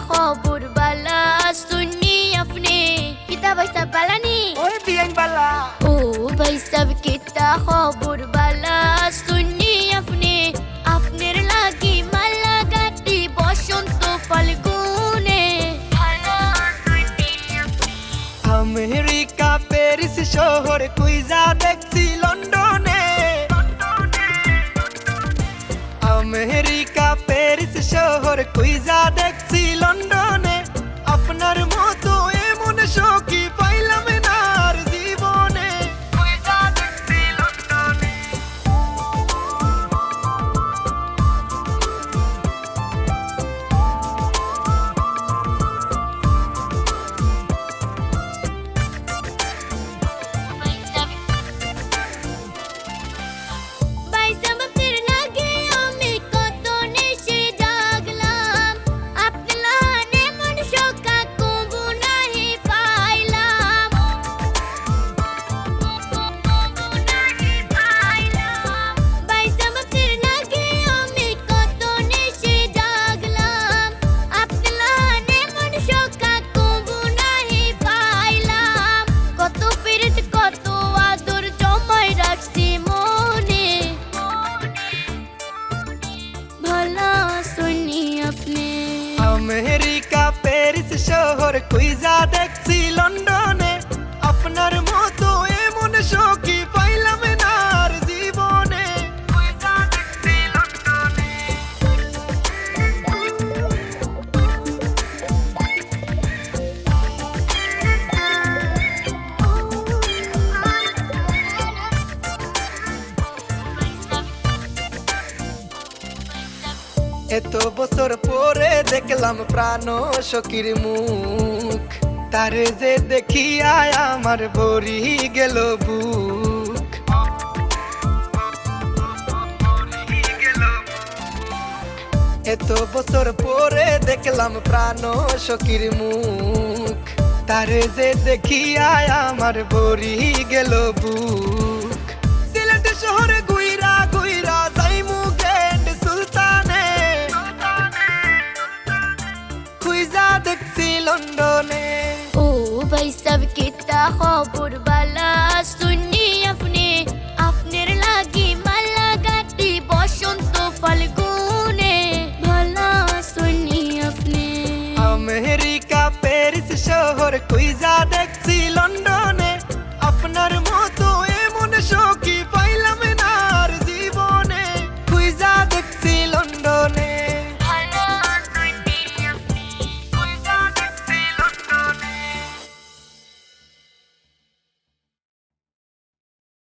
खबर बाला सुन्नी अपने किता भाई सब बाला नी ओए बियन बाला ओ भाई सब किता खबर बाला सुन्नी अपने अपने लागी माला गाती बसंत फाल्गुने अमेरिका पेरिस शहर कुइजा देखছি लंडने अमेरिका पेरिस शहर कुइजा देखছি लंडने আপনার মতো এমন সখী পাইলাম না আর জীবনে কুইজা দেখছি লন্ডনে अमेरिका पेरिस शहर कुइजा देखছি लंडने আপনার মতো এমন সখী পাইলাম না আর জীবনে কুইজা দেখছি লন্ডনে এত বছর পরে দেখলাম প্রাণ সখীর মুখ তারে যে দেখিয়া আমার ভরি গেল বুক এত বছর পরে দেখলাম প্রাণ সখীর মুখ তারে যে দেখিয়া আমার ভরি গেল বুক সিলেট শহরে গুইরা গুইরা যাইমু গেন্ড সুলতানে কুইজা দেখছি লন্ডনে ओ भाई सब किता खबर बाला